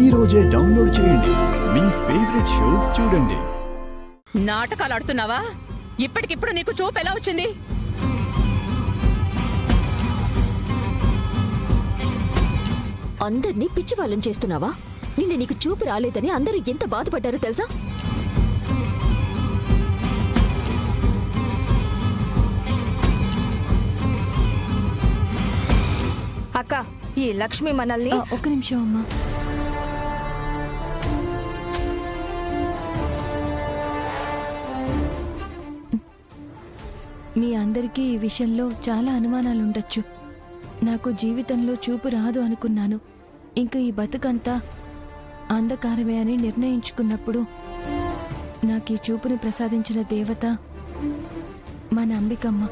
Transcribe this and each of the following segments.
ఈ రోజే డౌన్లోడ్ చేయండి. మీ ఫేవరెట్ షోస్ చూడండి. నాటకాలు ఆడుతున్నావా? ఇప్పటికిప్పుడు నీకు చూపు ఎలా వచ్చింది? అందర్నీ పిచ్చి వాళ్ళని చేస్తున్నావా? నిన్న నీకు చూపు రాలేదని అందరూ ఎంత బాధపడ్డారో తెలుసా? అక్క, ఈ లక్ష్మి మనల్ని ఒక్క నిమిషం అమ్మా. మీ అందరికీ ఈ విషయంలో చాలా అనుమానాలుండొచ్చు. నాకు జీవితంలో చూపు రాదు అనుకున్నాను. ఇంకా ఈ బతుకంతా అంధకారమే అని నిర్ణయించుకున్నప్పుడు నాకు ఈ చూపుని ప్రసాదించిన దేవత మన అంబికమ్మ.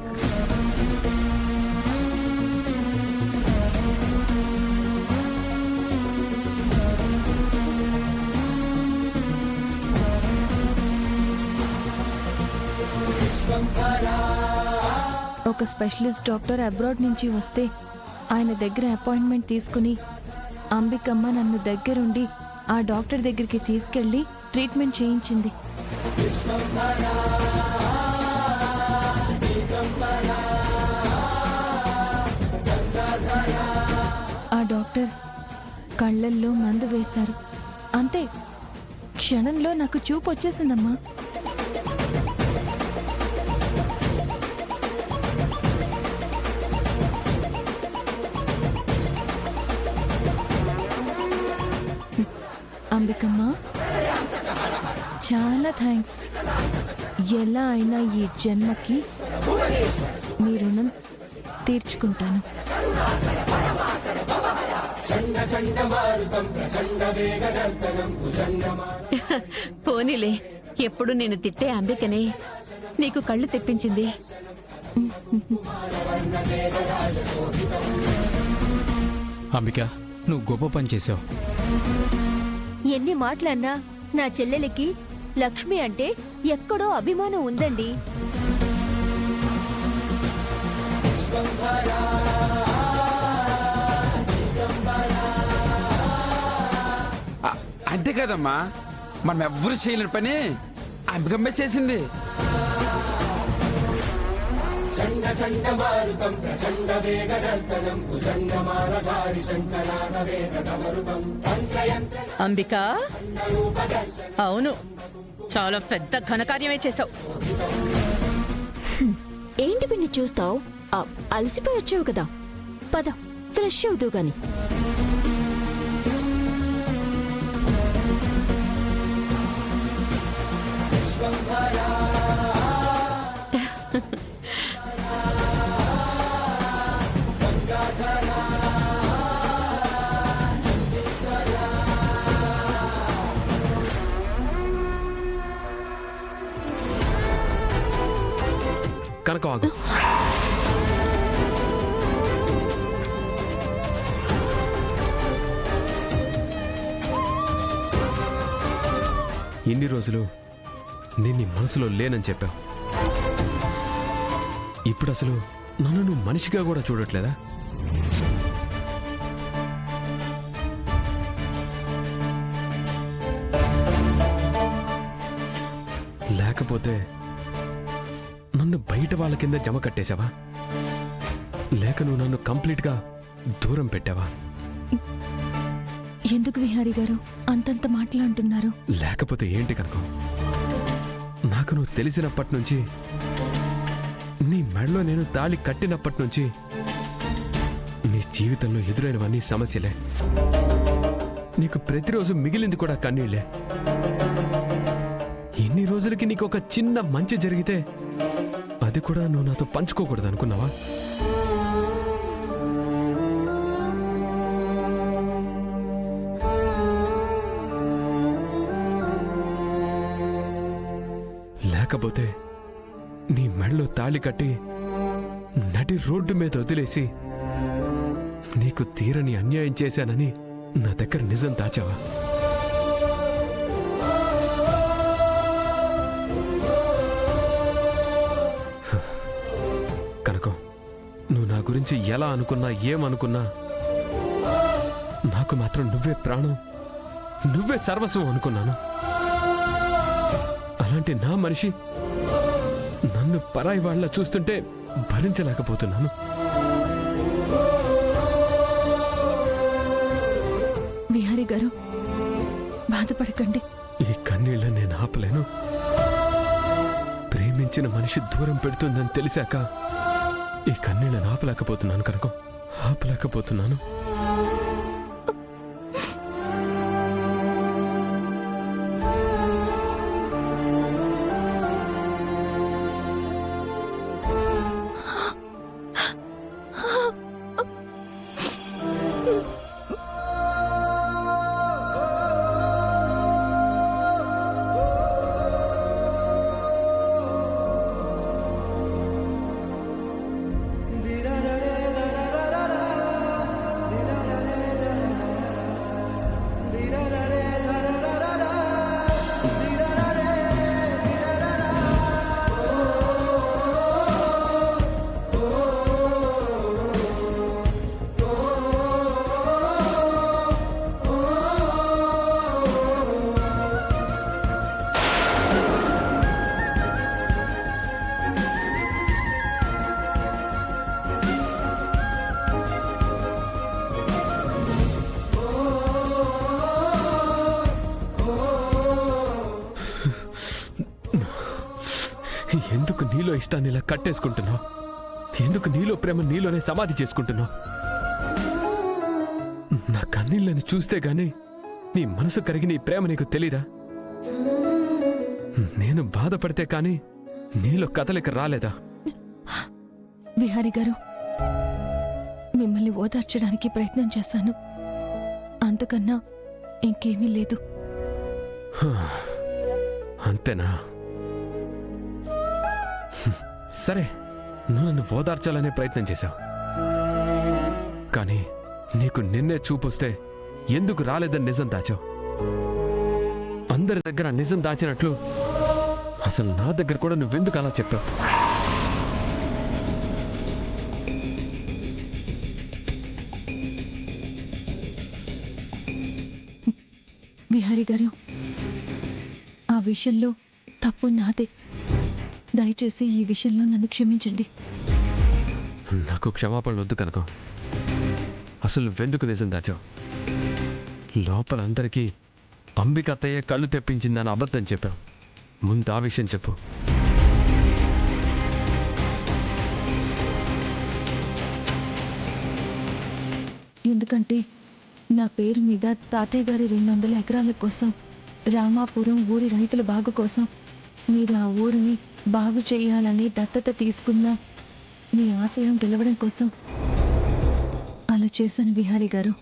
ఒక స్పెషలిస్ట్ డాక్టర్ అబ్రాడ్ నుంచి వస్తే ఆయన దగ్గర అపాయింట్మెంట్ తీసుకుని అంబికమ్మ నన్ను దగ్గరుండి ఆ డాక్టర్ దగ్గరికి తీసుకెళ్లి ట్రీట్మెంట్ చేయించింది. ఆ డాక్టర్ కళ్ళల్లో మందు వేశారు. అంతే, క్షణంలో నాకు చూపు వచ్చేసిందమ్మా. అంబికమ్మ, చాలా థ్యాంక్స్. ఎలా అయినా ఈ జన్మకి మీ రుణం తీర్చుకుంటాను. పోనీలే, ఎప్పుడు నేను తిట్టే అంబికనే నీకు కళ్ళు తెప్పించింది. అంబిక, నువ్వు గొప్ప పని చేసావు. ఎన్ని మాటలన్నా నా చెల్లెలికి లక్ష్మి అంటే ఎక్కడో అభిమానం ఉందండి. అంతే కదమ్మా, మనం ఎవ్వరు చేయలేని పని అంబికమ్మే చేసింది. అంబిక, అవును, చాలా పెద్ద ఘనకార్యమే చేశావు. ఏంటి పిన్ని చూస్తావు? అలసిపోయి వచ్చావు కదా, పద ఫ్రెష్ అవుతూ గాని. కనుక ఆగు. ఇన్ని రోజులు నేను నీ మనసులో లేనని చెప్పావు. ఇప్పుడు అసలు నన్ను నువ్వు మనిషిగా కూడా చూడట్లేదా? లేకపోతే నన్ను బయట వాళ్ళ కింద జమ కట్టేశావా? లేక నువ్వు నన్ను కంప్లీట్గా దూరం పెట్టావా? ఎందుకు విహారీ గారు అంతంత మాటలు అంటున్నారు? లేకపోతే ఏంటి కనుక, నాకు నువ్వు తెలిసినప్పటి నుంచి, నీ మెడలో నేను తాళి కట్టినప్పటి నుంచి నీ జీవితంలో ఎదురైనవన్నీ సమస్యలే. నీకు ప్రతిరోజు మిగిలింది కూడా కన్నీళ్లే. ఇన్ని రోజులకి నీకు ఒక చిన్న మంచి జరిగితే అది కూడా నువ్వు నాతో పంచుకోకూడదు అనుకున్నావా? లేకపోతే నీ మెడలో తాళి కట్టి నడి రోడ్డు మీద వదిలేసి నీకు తీరని అన్యాయం చేశానని నా దగ్గర నిజం దాచావా? కనకం, నువ్వు నా గురించి ఎలా అనుకున్నా ఏమనుకున్నా నాకు మాత్రం నువ్వే ప్రాణం, నువ్వే సర్వస్వం అనుకున్నాను. అలాంటి నా మనిషి నన్ను పరాయి వాళ్ళ చూస్తుంటే భరించలేకపోతున్నాను. విహారీ గారు, బాధపడకండి. ఈ కన్నీళ్ళ నేను ఆపలేను. ప్రేమించిన మనిషి దూరం పెడుతుందని తెలిసాక ఈ కన్నీళ్ళని ఆపలేకపోతున్నాను కనుక ఆపలేకపోతున్నాను. ఎందుకు నీలో ఇష్టాన్ని ఇలా కట్టేసుకుంటున్నావు? ఎందుకు నీలో ప్రేమ నీలోనే సమాధి చేసుకుంటున్నావు? నా కన్నీళ్ళని చూస్తే గాని నీ మనసు కరిగి నీ ప్రేమ నీకు తెలీదా? నేను బాధపడితే కానీ నీలో కదలిక రాలేదా? విహారీ గారు, మిమ్మల్ని ఓదార్చడానికి ప్రయత్నం చేశాను. అంతకన్నా ఇంకేమీ లేదు. అంతేనా? సరే, నువ్వు నన్ను ఓదార్చాలనే ప్రయత్నం చేశావు. కానీ నీకు నిన్నే చూపొస్తే ఎందుకు రాలేదని నిజం దాచావు. అందరి దగ్గర నిజం దాచినట్లు అసలు నా దగ్గర కూడా నువ్వెందుకు అలా చెప్పావు? విహారీ గారు, ఆ విషయంలో తప్పు నాదే. దయచేసి ఈ విషయంలో నన్ను క్షమించండి. నాకు క్షమాపణలు వద్దు కనుక అసలు నువ్వెందుకు నిజం దాచావు? లోపలందరికీ అంబిక అత్తయ్య కళ్ళు తెప్పించిందని అబద్ధం చెప్పావు. ముందు ఆ విషయం చెప్పు. ఎందుకంటే నా పేరు మీద తాతయ్య గారి 200 ఎకరాల కోసం, రామాపురం ఊరి రైతుల బాగు కోసం మీరు ఆ ఊరిని బాగు చేయాలని దత్తత తీసుకున్న మీ ఆశయం గెలవడం కోసం అలా చేశాను విహారీ గారు.